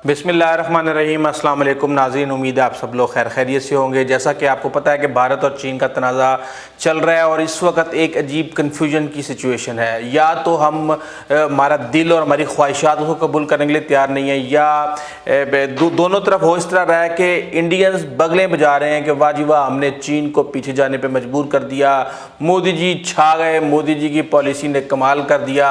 बिस्मिल्लाहिर्रहमानिर्रहीम। अस्सलाम वालेकुम नाज़रीन, उम्मीद है आप सब लोग खैर खैरियत से होंगे। जैसा कि आपको पता है कि भारत और चीन का तनाज़ा चल रहा है और इस वक्त एक अजीब कन्फ्यूजन की सिचुएशन है। या तो हम हमारा दिल और हमारी ख्वाहिशात उसको कबूल करने के लिए तैयार नहीं है, या दोनों तरफ हो इस तरह रहा है कि इंडियंस बगलें बजा रहे हैं कि वाह जी वाह, हमने चीन को पीछे जाने पर मजबूर कर दिया, मोदी जी छा गए, मोदी जी की पॉलिसी ने कमाल कर दिया,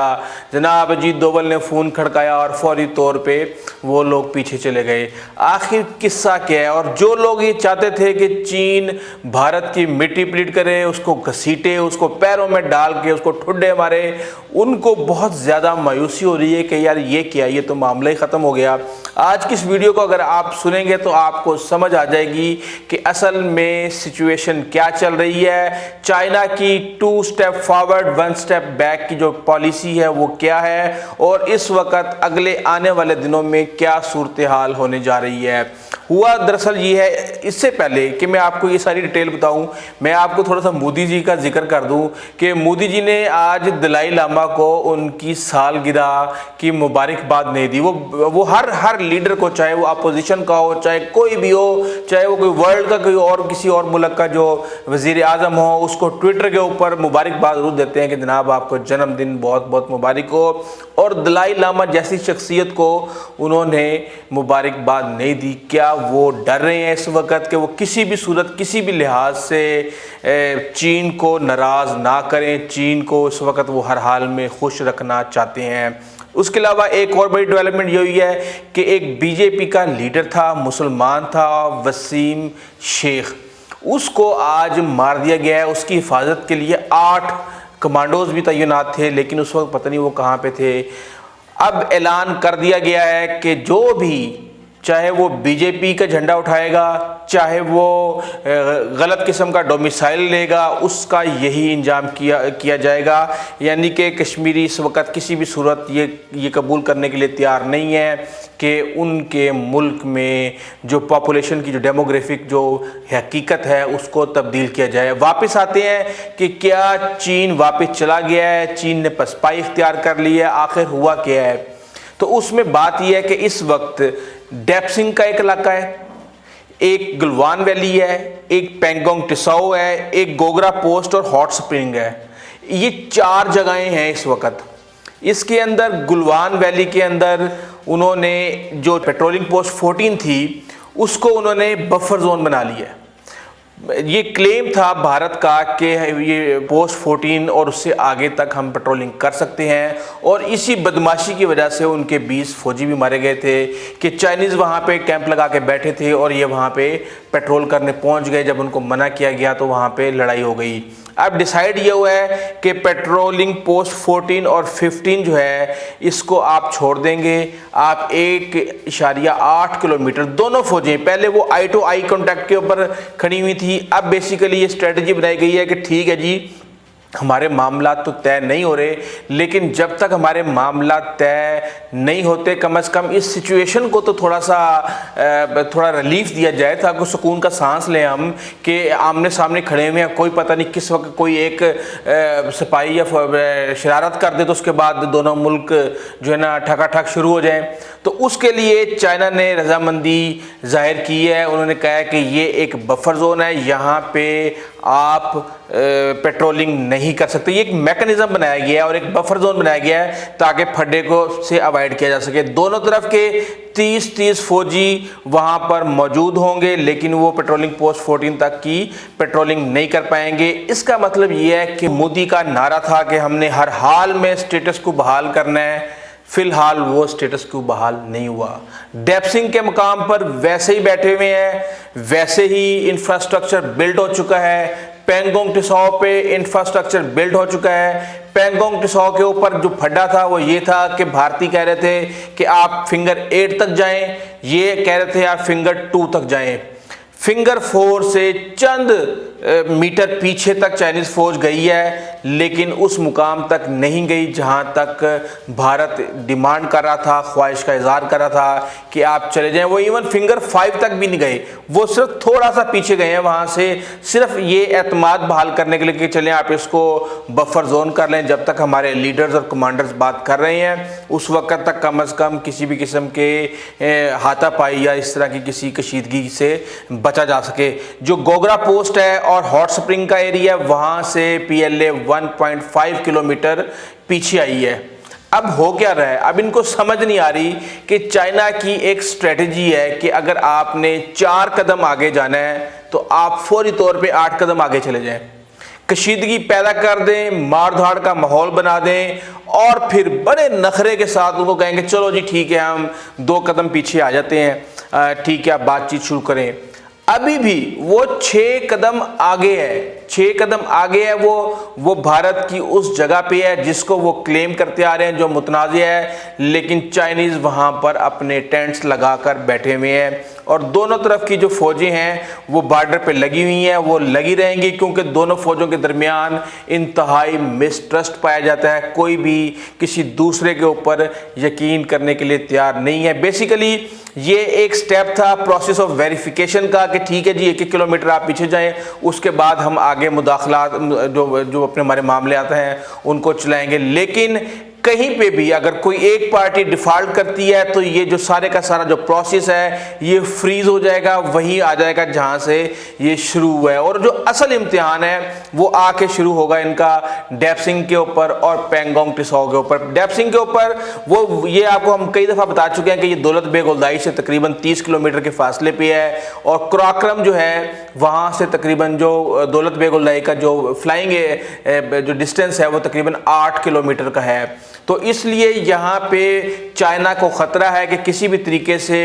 जनाब अजीत डोभाल ने फ़ोन खड़काया और फौरी तौर पर वो लोग पीछे चले गए। आखिर किस्सा क्या है? और जो लोग ये चाहते थे कि चीन भारत की मिट्टी पलीट करे, उसको घसीटे, उसको पैरों में डाल के उसको ठुड्डे मारे, उनको बहुत ज़्यादा मायूसी हो रही है कि यार ये क्या, ये तो मामला ही ख़त्म हो गया। आज की इस वीडियो को अगर आप सुनेंगे तो आपको समझ आ जाएगी कि असल में सिचुएशन क्या चल रही है। चाइना की 2 स्टेप फॉरवर्ड 1 स्टेप बैक की जो पॉलिसी है वो क्या है, और इस वक्त अगले आने वाले दिनों में क्या सूरत हाल होने जा रही है। हुआ दरअसल ये है, इससे पहले कि मैं आपको ये सारी डिटेल बताऊं, मैं आपको थोड़ा सा मोदी जी का जिक्र कर दूं कि मोदी जी ने आज दलाई लामा को उनकी सालगिरह की मुबारकबाद नहीं दी। वो हर लीडर को, चाहे वो अपोजिशन का हो, चाहे कोई भी हो, चाहे वो कोई वर्ल्ड का कोई और किसी और मुल्क का जो वज़ीर आज़म हो, उसको ट्विटर के ऊपर मुबारकबाद जरूर देते हैं कि जनाब आपको जन्मदिन बहुत बहुत मुबारक हो। और दलाई लामा जैसी शख्सियत को उन्होंने मुबारकबाद नहीं दी। क्या वो डर रहे हैं इस वक्त कि वो किसी भी सूरत, किसी भी लिहाज से चीन को नाराज़ ना करें? चीन को इस वक्त वो हर हाल में खुश रखना चाहते हैं। उसके अलावा एक और बड़ी डेवलपमेंट ये हुई है कि एक बीजेपी का लीडर था, मुसलमान था, वसीम शेख, उसको आज मार दिया गया है। उसकी हिफाजत के लिए 8 कमांडोज भी तैनात थे, लेकिन उस वक्त पता नहीं वो कहाँ पे थे। अब ऐलान कर दिया गया है कि जो भी, चाहे वो बीजेपी का झंडा उठाएगा, चाहे वो गलत किस्म का डोमिसाइल लेगा, उसका यही इंजाम किया जाएगा। यानी कि कश्मीरी इस वक्त किसी भी सूरत ये कबूल करने के लिए तैयार नहीं है कि उनके मुल्क में जो पॉपुलेशन की जो डेमोग्राफिक जो हकीकत है उसको तब्दील किया जाए। वापस आते हैं कि क्या चीन वापस चला गया है, चीन ने पसपाई इख्तियार कर ली है, आखिर हुआ क्या है? तो उसमें बात यह है कि इस वक्त डेप्सिंग का एक इलाका है, एक गलवान वैली है, एक पेंगोंग टिसाओ है, एक गोगरा पोस्ट और हॉट स्प्रिंग है। ये 4 जगहें हैं इस वक्त। इसके अंदर गुलवान वैली के अंदर उन्होंने जो पेट्रोलिंग पोस्ट 14 थी उसको उन्होंने बफर जोन बना लिया है। ये क्लेम था भारत का कि ये पोस्ट 14 और उससे आगे तक हम पेट्रोलिंग कर सकते हैं, और इसी बदमाशी की वजह से उनके 20 फौजी भी मारे गए थे कि चाइनीज़ वहाँ पे कैंप लगा के बैठे थे और ये वहाँ पे पेट्रोल करने पहुँच गए। जब उनको मना किया गया तो वहाँ पे लड़ाई हो गई। अब डिसाइड ये हुआ है कि पेट्रोलिंग पोस्ट 14 और 15 जो है इसको आप छोड़ देंगे। आप 1.8 किलोमीटर, दोनों फौजें, पहले वो आई टू आई कॉन्टैक्ट के ऊपर खड़ी हुई थी, अब बेसिकली ये स्ट्रेटजी बनाई गई है कि ठीक है जी, हमारे मामला तो तय नहीं हो रहे, लेकिन जब तक हमारे मामला तय नहीं होते कम से कम इस सिचुएशन को तो थोड़ा रिलीफ दिया जाए, ताकि सुकून का सांस लें हम कि आमने सामने खड़े हुए हैं, कोई पता नहीं किस वक्त कोई एक सिपाही या शरारत कर दे तो उसके बाद दोनों मुल्क जो है ना ठकाठक शुरू हो जाए। तो उसके लिए चाइना ने रजामंदी जाहिर की है। उन्होंने कहा है कि ये एक बफर जोन है, यहाँ पे आप पेट्रोलिंग नहीं कर सकते। ये एक मैकेनिज्म बनाया गया है और एक बफर जोन बनाया गया है ताकि फड्डे को से अवॉइड किया जा सके। दोनों तरफ के 30 फौजी वहां पर मौजूद होंगे, लेकिन वो पेट्रोलिंग पोस्ट 14 तक की पेट्रोलिंग नहीं कर पाएंगे। इसका मतलब ये है कि मोदी का नारा था कि हमने हर हाल में स्टेटस को बहाल करना है, फिलहाल वो स्टेटस को बहाल नहीं हुआ। डेप्सिंग के मुकाम पर वैसे ही बैठे हुए हैं, वैसे ही इंफ्रास्ट्रक्चर बिल्ड हो चुका है। पेंगोंग टिसाओ पे इंफ्रास्ट्रक्चर बिल्ड हो चुका है। पेंगोंग टिसाओ के ऊपर जो फड्डा था वो ये था कि भारतीय कह रहे थे कि आप फिंगर 8 तक जाएं, ये कह रहे थे आप फिंगर 2 तक जाएं। फिंगर 4 से चंद मीटर पीछे तक चाइनीज़ फौज गई है, लेकिन उस मुकाम तक नहीं गई जहां तक भारत डिमांड कर रहा था, ख्वाहिश का इजहार कर रहा था कि आप चले जाएं। वो इवन फिंगर 5 तक भी नहीं गए, वो सिर्फ थोड़ा सा पीछे गए हैं वहां से, सिर्फ ये एतमाद बहाल करने के लिए कि चलें आप इसको बफर जोन कर लें, जब तक हमारे लीडर्स और कमांडर्स बात कर रहे हैं उस वक्त तक कम अज़ कम किसी भी किस्म के हाथापाई या इस तरह की किसी कशीदगी से बचा जा सके। जो गोगरा पोस्ट है और हॉट स्प्रिंग का एरिया, वहां से PLA 1.5 किलोमीटर पीछे आई है। अब हो क्या रहा है, अब इनको समझ नहीं आ रही कि चाइना की एक स्ट्रेटजी है कि अगर आपने 4 कदम आगे जाना है तो आप फौरी तौर पे 8 कदम आगे चले जाएं, कशीदगी पैदा कर दें, मार धाड़ का माहौल बना दें और फिर बड़े नखरे के साथ उनको कहेंगे चलो जी ठीक है हम 2 कदम पीछे आ जाते हैं, ठीक है आप बातचीत शुरू करें। अभी भी वो 6 कदम आगे है, 6 कदम आगे है, वो भारत की उस जगह पे है जिसको वो क्लेम करते आ रहे हैं, जो मुतनाज़ है, लेकिन चाइनीज़ वहाँ पर अपने टेंट्स लगाकर बैठे हुए हैं और दोनों तरफ की जो फौजें हैं वो बॉर्डर पे लगी हुई हैं, वो लगी रहेंगी क्योंकि दोनों फौजों के दरमियान इंतहाई मिसट्रस्ट पाया जाता है, कोई भी किसी दूसरे के ऊपर यकीन करने के लिए तैयार नहीं है। बेसिकली ये एक स्टेप था प्रोसेस ऑफ वेरिफिकेशन का कि ठीक है जी 1-1 किलोमीटर आप पीछे जाएं, उसके बाद हम आगे मुदाखलात जो अपने हमारे मामले आते हैं उनको चलाएंगे। लेकिन कहीं पे भी अगर कोई एक पार्टी डिफॉल्ट करती है तो ये जो सारे का सारा जो प्रोसेस है ये फ्रीज हो जाएगा, वहीं आ जाएगा जहां से ये शुरू हुआ है। और जो असल इम्तिहान है वो आके शुरू होगा इनका डेप्सिंग के ऊपर और पेंगोंग टिसाओ के ऊपर। डेप्सिंग के ऊपर वो ये आपको हम कई दफ़ा बता चुके हैं कि ये दौलत बेग ओल्दाई से तकरीबन 30 किलोमीटर के फासले पे है और क्राक्रम जो है वहाँ से तकरीबन जो दौलत बेग ओल्दाई का जो फ्लाइंग जो डिस्टेंस है वो तकरीबन 8 किलोमीटर का है। तो इसलिए यहाँ पे चाइना को ख़तरा है कि किसी भी तरीके से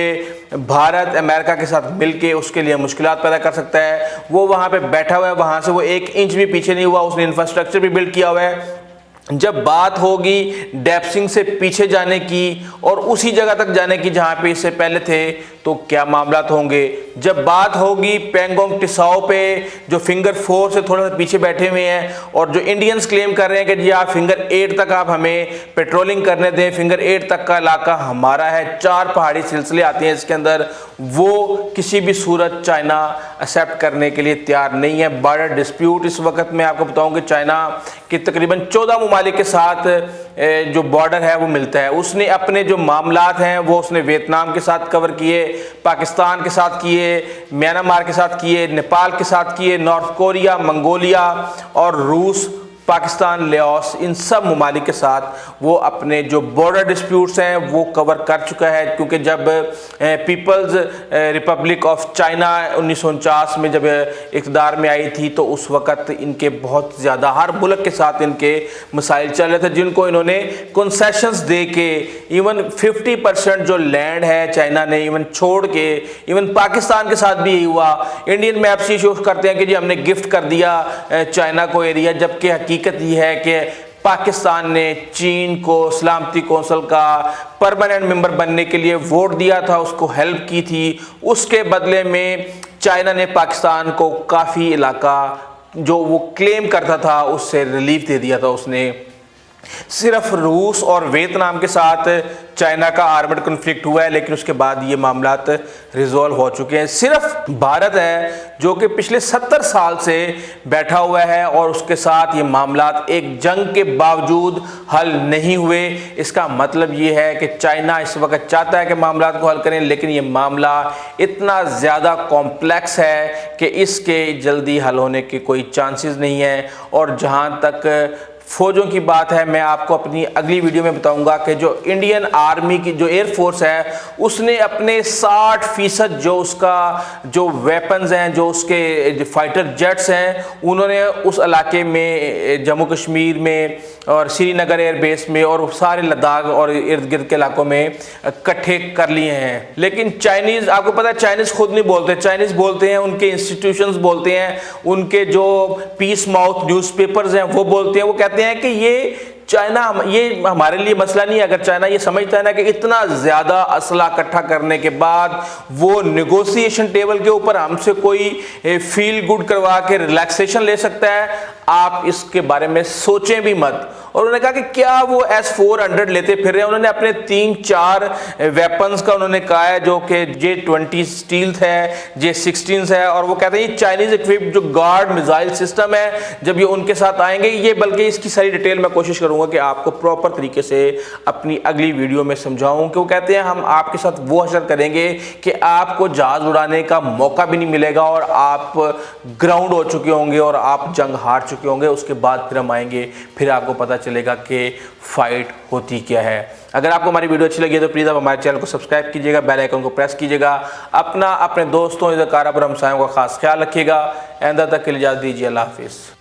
भारत अमेरिका के साथ मिलके उसके लिए मुश्किलात पैदा कर सकता है। वो वहाँ पे बैठा हुआ है, वहाँ से वो 1 इंच भी पीछे नहीं हुआ, उसने इंफ्रास्ट्रक्चर भी बिल्ड किया हुआ है। जब बात होगी डेप्सिंग से पीछे जाने की और उसी जगह तक जाने की जहाँ पे इससे पहले थे तो क्या मामला होंगे। जब बात होगी पेंगोंग टिसाओ पे जो फिंगर 4 से थोड़ा सा पीछे बैठे हुए हैं और जो इंडियंस क्लेम कर रहे हैं कि जी आप फिंगर 8 तक आप हमें पेट्रोलिंग करने दें, फिंगर 8 तक का इलाका हमारा है, 4 पहाड़ी सिलसिले आते हैं इसके अंदर, वो किसी भी सूरत चाइना एक्सेप्ट करने के लिए तैयार नहीं है। बॉर्डर डिस्प्यूट इस वक्त मैं आपको बताऊं कि चाइना के तकरीबन 14 ममालिक के साथ जो बॉर्डर है वो मिलता है। उसने अपने जो मामलात हैं वो उसने वियतनाम के साथ कवर किए, पाकिस्तान के साथ किए, म्यांमार के साथ किए, नेपाल के साथ किए, नॉर्थ कोरिया, मंगोलिया और रूस, पाकिस्तान, लाओस, इन सब ममालिक के साथ वो अपने जो बॉर्डर डिस्प्यूट्स हैं वो कवर कर चुका है। क्योंकि जब पीपल्स रिपब्लिक ऑफ चाइना 1949 में जब इक़्तिदार में आई थी तो उस वक़्त इनके बहुत ज़्यादा हर मुल्क के साथ इनके मसाइल चल रहे थे, जिनको इन्होंने कंसेशंस दे के इवन 50% जो लैंड है चाइना ने इवन छोड़ के, इवन पाकिस्तान के साथ भी यही हुआ। इंडियन मैप्स ये शो करते हैं कि जी हमने गिफ्ट कर दिया चाइना को एरिया, जबकि हकीकत ये है कि पाकिस्तान ने चीन को सलामती कौंसिल का परमानेंट मेंबर बनने के लिए वोट दिया था, उसको हेल्प की थी। उसके बदले में चाइना ने पाकिस्तान को काफ़ी इलाका जो वो क्लेम करता था उससे रिलीफ दे दिया था उसने। सिर्फ रूस और वियतनाम के साथ चाइना का आर्मड कन्फ्लिक्ट हुआ है, लेकिन उसके बाद ये मामलात रिजॉल्व हो चुके हैं। सिर्फ भारत है जो कि पिछले 70 साल से बैठा हुआ है और उसके साथ ये मामलात एक जंग के बावजूद हल नहीं हुए। इसका मतलब ये है कि चाइना इस वक्त चाहता है कि मामलात को हल करें, लेकिन ये मामला इतना ज़्यादा कॉम्प्लेक्स है कि इसके जल्दी हल होने के कोई चांसेस नहीं है। और जहाँ तक फ़ौजों की बात है, मैं आपको अपनी अगली वीडियो में बताऊंगा कि जो इंडियन आर्मी की जो एयरफोर्स है उसने अपने 60% जो उसका जो वेपन्स हैं, जो उसके फाइटर जेट्स हैं, उन्होंने उस इलाके में जम्मू कश्मीर में और श्रीनगर एयरबेस में और सारे लद्दाख और इर्द गिर्द के इलाकों में इकट्ठे कर लिए हैं। लेकिन चाइनीज़, आपको पता है चाइनीज़ खुद नहीं बोलते, चाइनीज़ बोलते हैं उनके इंस्टीट्यूशंस बोलते हैं, उनके जो पीस माउथ न्यूज़पेपर्स हैं वो बोलते हैं, वो कहते हैं कि ये چائنا یہ ہمارے لیے مسئلہ نہیں ہے. اگر چائنا یہ سمجھتا ہے نا کہ اتنا زیادہ اسلحہ اکٹھا کرنے کے بعد وہ نیگوسیشن ٹیبل کے اوپر ہم سے کوئی فیل گڈ کروا کے ریلیکسیشن لے سکتا ہے, آپ اس کے بارے میں سوچیں بھی مت. اور انہوں نے کہا کہ کیا وہ S-400 لیتے پھر رہے ہیں. انہوں نے اپنے 3-4 ویپنز کا انہوں نے کہا ہے جو کہ J-20 اسٹیلتھ ہے, J-16 ہے, اور وہ کہتے ہیں یہ چائنیز اکوپڈ جو گارڈ میزائل سسٹم ہے جب یہ ان کے ساتھ آئیں گے یہ, بلکہ اس کی ساری ڈیٹیل میں کوشش کروں گا کہ آپ کو پراپر طریقے سے اپنی اگلی ویڈیو میں سمجھاؤں, کہ وہ کہتے ہیں ہم آپ کے ساتھ وہ حشر کریں گے کہ آپ کو جہاز اڑانے کا موقع بھی نہیں ملے گا اور آپ گراؤنڈ ہو چکے ہوں گے اور آپ جنگ ہار چکے ہوں گے. اس کے بعد پھر ہم آئیں گے, پھر آپ کو پتہ چلے گا کہ فائٹ ہوتی کیا ہے. اگر آپ کو ہماری ویڈیو اچھی لگی تو پلیز آپ ہمارے چینل کو سبسکرائب کیجیے گا, بیل آئیکن کو پریس کیجیے گا, اپنے دوستوں, اقارب اور ہمسایوں کا خاص خیال رکھیے گا. آئندہ تک کے لیے اجازت دیجیے. اللہ حافظ.